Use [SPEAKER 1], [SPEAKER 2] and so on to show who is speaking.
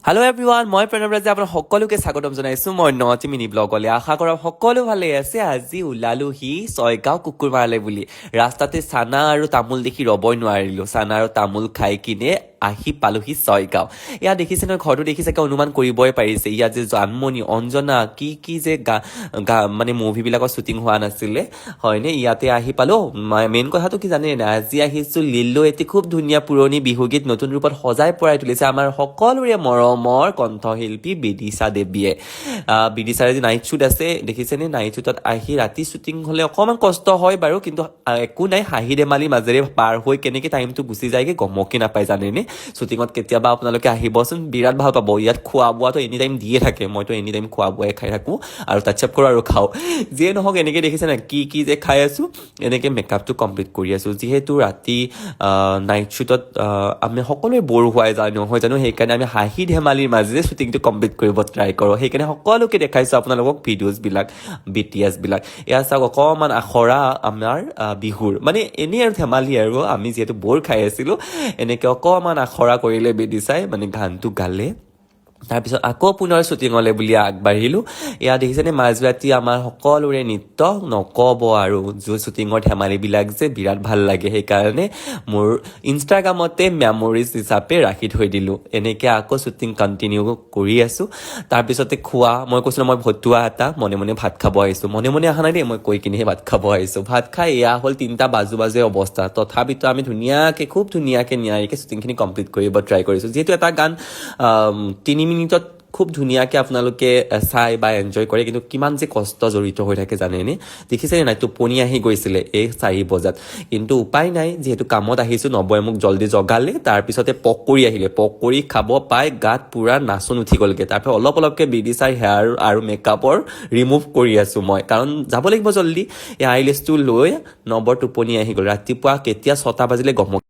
[SPEAKER 1] Hello' everyone, মই প্ৰণৱ ৰাজে আপোনাক সকলোকে স্বাগতম জনাইছোঁ মই নটি মিনি ব্লগলৈ। আশা কৰা সকলো ভালে আছে। আজি ওলালোহি ছয়গাঁও কুকুৰ মাৰালে বুলি। ৰাস্তাতে চানা আৰু তামোল দেখি ৰ'বই নোৱাৰিলোঁ। চানা আৰু তামোল খাই কিনে আহি পালোহি ছয়গাঁও। ইয়াত দেখিছে নহয়, ঘৰটো দেখিছে, অনুমান কৰিবই পাৰিছে ইয়াত যে জানমণি, অঞ্জনা কি যে মানে মুভিবিলাকৰ শ্বুটিং হোৱা নাছিলে হয়নে। ইয়াতে আহি পালোঁ। মেইন কথাটো কি জানে নাই, আজি আহিছোঁ লিল্লো এটি খুব ধুনীয়া পুৰণি বিহুগীত নতুন ৰূপত সজাই পৰাই তুলিছে আমাৰ সকলোৰে মৰমৰ কণ্ঠশিল্পী বিদিশা দেৱীয়ে। বিদিশাৰ আজি নাইট শ্বুট আছে, দেখিছেনে? নাইট শ্বুটত আহি ৰাতি শ্বুটিং হ'লে অকণমান কষ্ট হয় বাৰু, কিন্তু একো নাই, হাঁহি ধেমালি মাজেৰে পাৰ হৈ কেনেকৈ টাইমটো গুচি যায়গৈ গমকে নাপায় জানেনে। শ্বুটিঙত কেতিয়াবা আপোনালোকে আহিবচোন, বিৰাট ভাল পাব। ইয়াত খোৱা বোৱাটো এনি টাইম দিয়ে থাকে, মইতো এনি টাইম খোৱা বোৱাই খাই থাকোঁ আৰু টাচ্আপ কৰোঁ আৰু খাওঁ। যিয়ে নহওক, এনেকৈ দেখিছে নাই কি যে খাই আছোঁ, এনেকৈ মেকআপটো কমপ্লিট কৰি আছোঁ। যিহেতু ৰাতি নাইট শ্বুটত আমি সকলোৱে ব'ৰ হোৱাই যায় নহয় জানো, সেইকাৰণে আমি হাঁহি ধেমালিৰ মাজেৰে শ্বুটিংটো কমপ্লিট কৰিব ট্ৰাই কৰোঁ। সেইকাৰণে সকলোকে দেখাইছোঁ আপোনালোকক ভিডিঅ'জবিলাক, BTSবিলাক। এয়া চাওক, অকণমান আখৰা আমাৰ বিহুৰ, মানে এনেই আৰু ধেমালি আৰু আমি যিহেতু ব'ৰ খাই আছিলোঁ, এনেকৈ অকণমান আখৰা কৰিলে বিদিশাই, মানে গানটো গালে। তাৰপিছত আকৌ পুনৰ শ্বুটিঙলৈ বুলি আগবাঢ়িলোঁ। এয়া দেখিছেনে, মাজৰাতি আমাৰ সকলোৰে নৃত্য নক'ব আৰু শ্বুটিঙৰ ধেমালিবিলাক যে বিৰাট ভাল লাগে। সেইকাৰণে মোৰ ইনষ্টাগ্ৰামতে মেমৰিজ হিচাপে ৰাখি থৈ দিলোঁ। এনেকৈ আকৌ শ্বুটিং কণ্টিনিউ কৰি আছোঁ। তাৰপিছতে খোৱা, মই কৈছিলোঁ মই ভতুৱা এটা মনে মনে ভাত খাব আহিছোঁ। মনে মনে অহা নাই দেই, মই কৈ কিনেহে ভাত খাব আহিছোঁ। ভাত খাই এয়া হ'ল 3টা বাজে অৱস্থা। তথাপিতো আমি খুব ধুনীয়াকৈ নিয়াৰিকৈ শ্বুটিংখিনি কমপ্লিট কৰিব ট্ৰাই কৰিছোঁ। যিহেতু এটা গান 3 মিনিটত খুব ধুনীয়াকৈ আপোনালোকে চাই বা এনজয় কৰে, কিন্তু কিমান যে কষ্ট জড়িত হৈ থাকে জানেনে। দেখিছেনে নাই, টোপনি আহি গৈছিলে এই 4 বজাত, কিন্তু উপায় নাই, যিহেতু কামত আহিছোঁ। নবয়ে মোক জল্দি জগালে। তাৰপিছতে পকৰি আহিলে, পকৰি খাব পাই গাত পূৰা নাচন উঠি গ'লগৈ। তাৰপিছত অলপকৈ বিদিশাৰ হেয়াৰ আৰু মেকআপৰ ৰিমুভ কৰি আছোঁ মই, কাৰণ যাব লাগিব জল্দি। এই আইলেছটো লৈ নবৰ টোপনি আহি গ'ল। ৰাতিপুৱা কেতিয়া 6টা বাজিলে